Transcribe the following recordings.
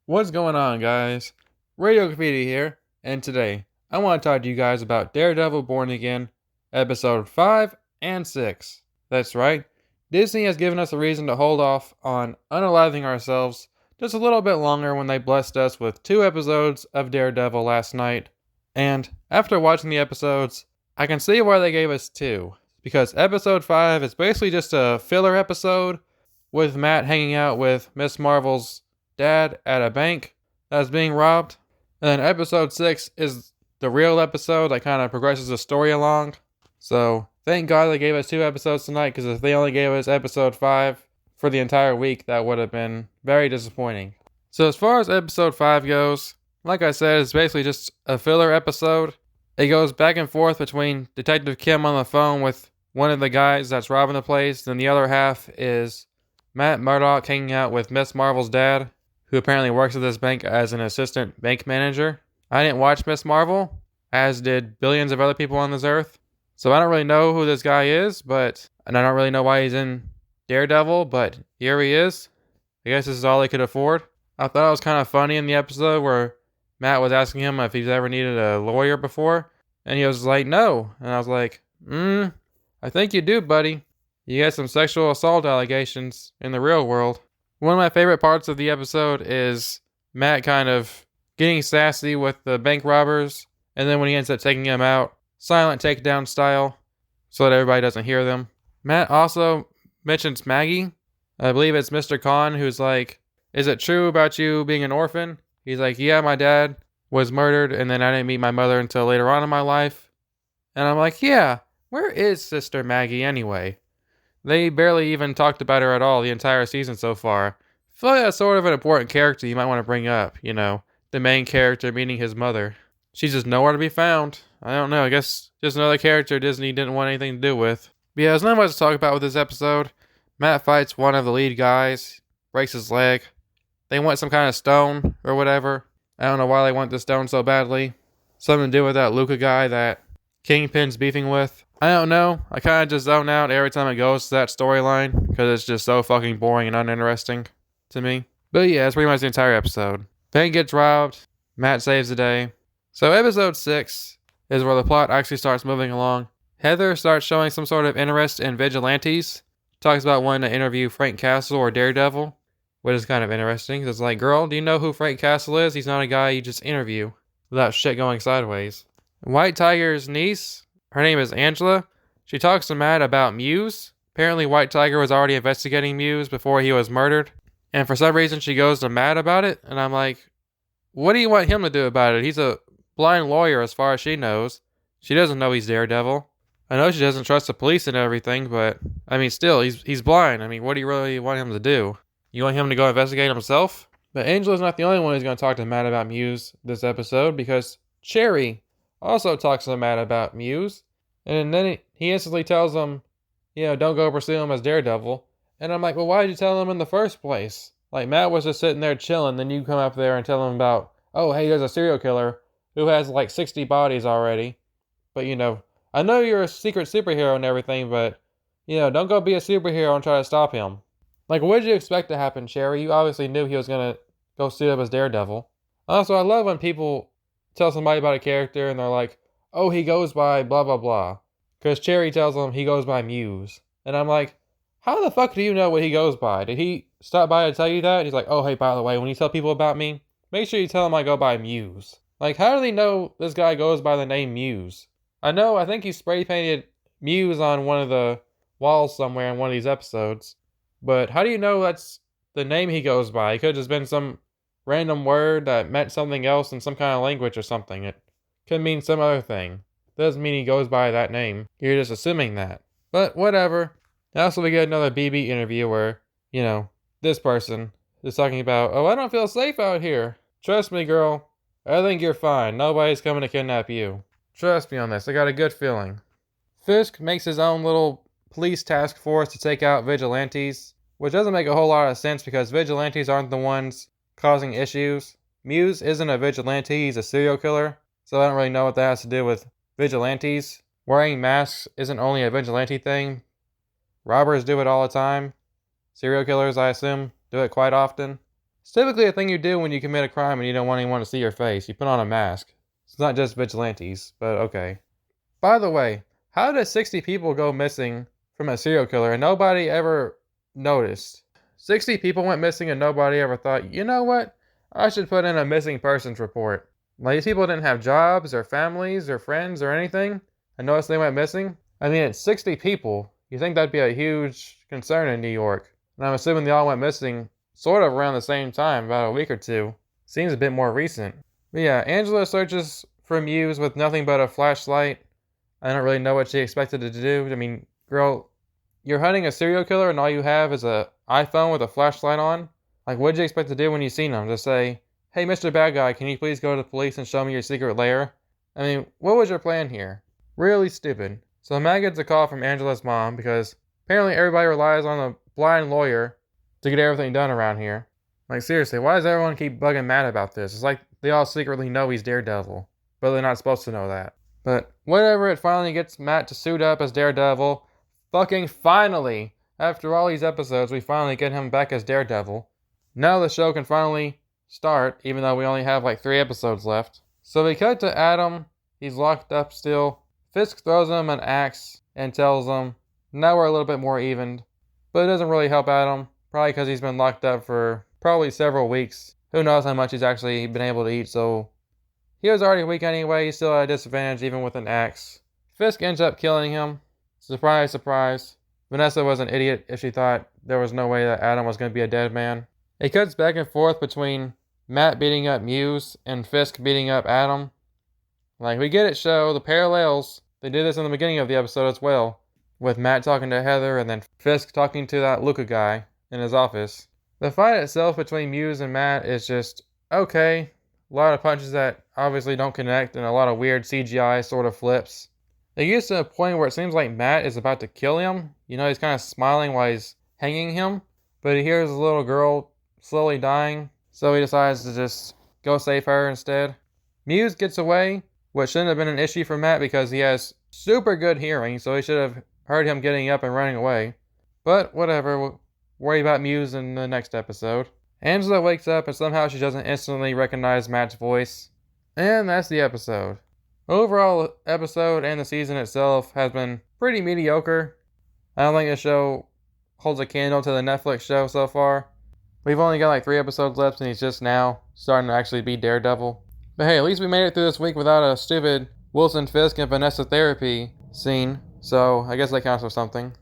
What's going on, guys? Radio Graffiti here, and today I want to talk to you guys about Daredevil Born Again, episode 5 and 6. That's right, Disney has given us a reason to hold off on unaliving ourselves just a little bit longer when they blessed us with 2 episodes of Daredevil last night. And after watching the episodes, I can see why they gave us 2, because episode 5 is basically just a filler episode with Matt hanging out with Miss Marvel's dad at a bank that is being robbed. And then episode 6 is the real episode that kind of progresses the story along. So thank God they gave us 2 episodes tonight, because if they only gave us episode 5 for the entire week, that would have been very disappointing. So as far as episode 5 goes, like I said, it's basically just a filler episode. It goes back and forth between Detective Kim on the phone with one of the guys that's robbing the place, then the other half is Matt Murdock hanging out with Miss Marvel's dad, who apparently works at this bank as an assistant bank manager. I didn't watch Miss Marvel, as did billions of other people on this earth. So I don't really know who this guy is, and I don't really know why he's in Daredevil, but here he is. I guess this is all they could afford. I thought it was kind of funny in the episode where Matt was asking him if he's ever needed a lawyer before, and he was like, no. And I was like, I think you do, buddy. You got some sexual assault allegations in the real world. One of my favorite parts of the episode is Matt kind of getting sassy with the bank robbers, and then when he ends up taking them out, silent takedown style, so that everybody doesn't hear them. Matt also mentions Maggie. I believe it's Mr. Khan, who's like, is it true about you being an orphan? He's like, yeah, my dad was murdered, and then I didn't meet my mother until later on in my life. And I'm like, yeah, where is Sister Maggie anyway? They barely even talked about her at all the entire season so far. I feel like that's sort of an important character you might want to bring up, the main character meeting his mother. She's just nowhere to be found. I don't know, I guess just another character Disney didn't want anything to do with. But yeah, there's not much to talk about with this episode. Matt fights one of the lead guys, breaks his leg. They want some kind of stone or whatever. I don't know why they want the stone so badly. Something to do with that Luca guy that Kingpin's beefing with. I don't know. I kind of just zone out every time it goes to that storyline, because it's just so fucking boring and uninteresting to me. But yeah, that's pretty much the entire episode. Bank gets robbed. Matt saves the day. So episode 6 is where the plot actually starts moving along. Heather starts showing some sort of interest in vigilantes. Talks about wanting to interview Frank Castle or Daredevil, which is kind of interesting. It's like, girl, do you know who Frank Castle is? He's not a guy you just interview without shit going sideways. White Tiger's niece, her name is Angela. She talks to Matt about Muse. Apparently White Tiger was already investigating Muse before he was murdered. And for some reason she goes to Matt about it. And I'm like, what do you want him to do about it? He's a blind lawyer as far as she knows. She doesn't know he's Daredevil. I know she doesn't trust the police and everything, but I mean still, he's blind. I mean, what do you really want him to do? You want him to go investigate himself? But Angela's not the only one who's going to talk to Matt about Muse this episode, because Cherry also talks to Matt about Muse, and then he instantly tells him, don't go pursue him as Daredevil. And I'm like, well, why did you tell him in the first place? Like, Matt was just sitting there chilling, then you come up there and tell him about, oh, hey, there's a serial killer who has like 60 bodies already. But, I know you're a secret superhero and everything, but, don't go be a superhero and try to stop him. Like, what did you expect to happen, Cherry? You obviously knew he was going to go suit up as Daredevil. Also, I love when people tell somebody about a character and they're like, oh, he goes by blah blah blah, because Cherry tells them he goes by Muse. And I'm like, how the fuck do you know what he goes by? Did he stop by to tell you that? And he's like, oh, hey, by the way, when you tell people about me, make sure you tell them I go by Muse. Like, how do they know this guy goes by the name Muse? I think he spray painted Muse on one of the walls somewhere in one of these episodes, but how do you know that's the name he goes by? It could have just been some random word that meant something else in some kind of language or something. It could mean some other thing. Doesn't mean he goes by that name. You're just assuming that. But whatever. Also, we get another BB interview where, this person is talking about, oh, I don't feel safe out here. Trust me, girl. I think you're fine. Nobody's coming to kidnap you. Trust me on this. I got a good feeling. Fisk makes his own little police task force to take out vigilantes, which doesn't make a whole lot of sense because vigilantes aren't the ones causing issues. Muse isn't a vigilante, he's a serial killer, so I don't really know what that has to do with vigilantes. Wearing masks isn't only a vigilante thing. Robbers do it all the time. Serial killers, I assume, do it quite often. It's typically a thing you do when you commit a crime and you don't want anyone to see your face. You put on a mask. It's not just vigilantes, but okay. By the way, how did 60 people go missing from a serial killer and nobody ever noticed? 60 people went missing and nobody ever thought, you know what? I should put in a missing persons report. Like, these people didn't have jobs or families or friends or anything. I noticed they went missing. I mean, it's 60 people. You think that'd be a huge concern in New York. And I'm assuming they all went missing sort of around the same time, about a week or two. Seems a bit more recent. But yeah, Angela searches for Muse with nothing but a flashlight. I don't really know what she expected to do. I mean, girl, you're hunting a serial killer and all you have is a iPhone with a flashlight on? Like, what'd you expect to do when you seen him? Just say, hey, Mr. Bad Guy, can you please go to the police and show me your secret lair? I mean, what was your plan here? Really stupid. So Matt gets a call from Angela's mom because apparently everybody relies on a blind lawyer to get everything done around here. Like, seriously, why does everyone keep bugging Matt about this? It's like they all secretly know he's Daredevil, but they're not supposed to know that. But whatever, it finally gets Matt to suit up as Daredevil. Fucking finally! After all these episodes, we finally get him back as Daredevil. Now the show can finally start, even though we only have like 3 episodes left. So we cut to Adam. He's locked up still. Fisk throws him an axe and tells him, now we're a little bit more evened. But it doesn't really help Adam. Probably because he's been locked up for probably several weeks. Who knows how much he's actually been able to eat, so he was already weak anyway. He's still at a disadvantage even with an axe. Fisk ends up killing him. Surprise, surprise. Vanessa was an idiot if she thought there was no way that Adam was going to be a dead man. It cuts back and forth between Matt beating up Muse and Fisk beating up Adam. Like, we get it, show the parallels. They did this in the beginning of the episode as well, with Matt talking to Heather and then Fisk talking to that Luca guy in his office. The fight itself between Muse and Matt is just okay. A lot of punches that obviously don't connect and a lot of weird CGI sort of flips. It gets to a point where it seems like Matt is about to kill him. You know, he's kind of smiling while he's hanging him, but he hears a little girl slowly dying, so he decides to just go save her instead. Muse gets away, which shouldn't have been an issue for Matt because he has super good hearing, so he should have heard him getting up and running away. But whatever, we'll worry about Muse in the next episode. Angela wakes up and somehow she doesn't instantly recognize Matt's voice. And that's the episode. Overall, the episode and the season itself has been pretty mediocre. I don't think the show holds a candle to the Netflix show so far. We've only got like 3 episodes left and he's just now starting to actually be Daredevil. But hey, at least we made it through this week without a stupid Wilson Fisk and Vanessa therapy scene. So I guess that counts for something.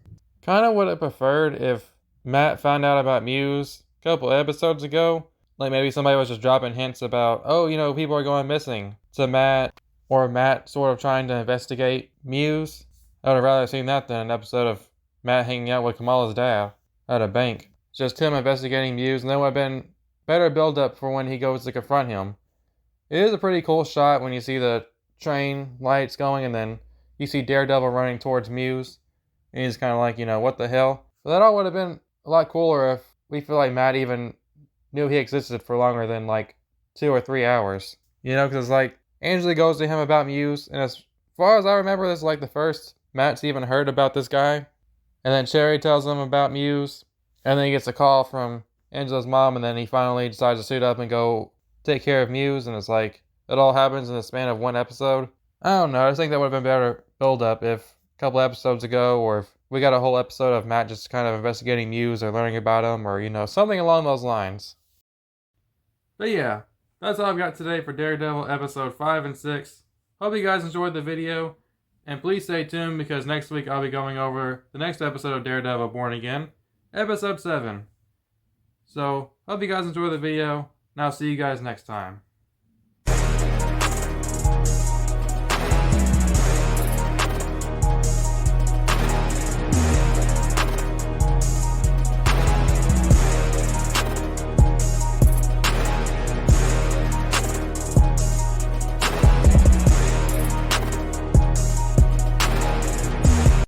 Kind of would have preferred if Matt found out about Muse a couple episodes ago. Like maybe somebody was just dropping hints about, oh, you know, people are going missing to Matt. Or Matt sort of trying to investigate Muse. I would have rather seen that than an episode of Matt hanging out with Kamala's dad at a bank. Just him investigating Muse, and that would have been better build-up for when he goes to confront him. It is a pretty cool shot when you see the train lights going, and then you see Daredevil running towards Muse. And he's kind of like, you know, what the hell? But that all would have been a lot cooler if we feel like Matt even knew he existed for longer than like 2 or 3 hours. You know, because like, Angela goes to him about Muse, and as far as I remember, this is like the first Matt's even heard about this guy. And then Cherry tells him about Muse, and then he gets a call from Angela's mom, and then he finally decides to suit up and go take care of Muse, and it's like, it all happens in the span of 1 episode. I don't know, I just think that would have been better build-up if a couple episodes ago, or if we got a whole episode of Matt just kind of investigating Muse or learning about him, or, you know, something along those lines. But yeah. That's all I've got today for Daredevil episode 5 and 6. Hope you guys enjoyed the video. And please stay tuned because next week I'll be going over the next episode of Daredevil Born Again, episode 7. So, hope you guys enjoy the video, and I'll see you guys next time.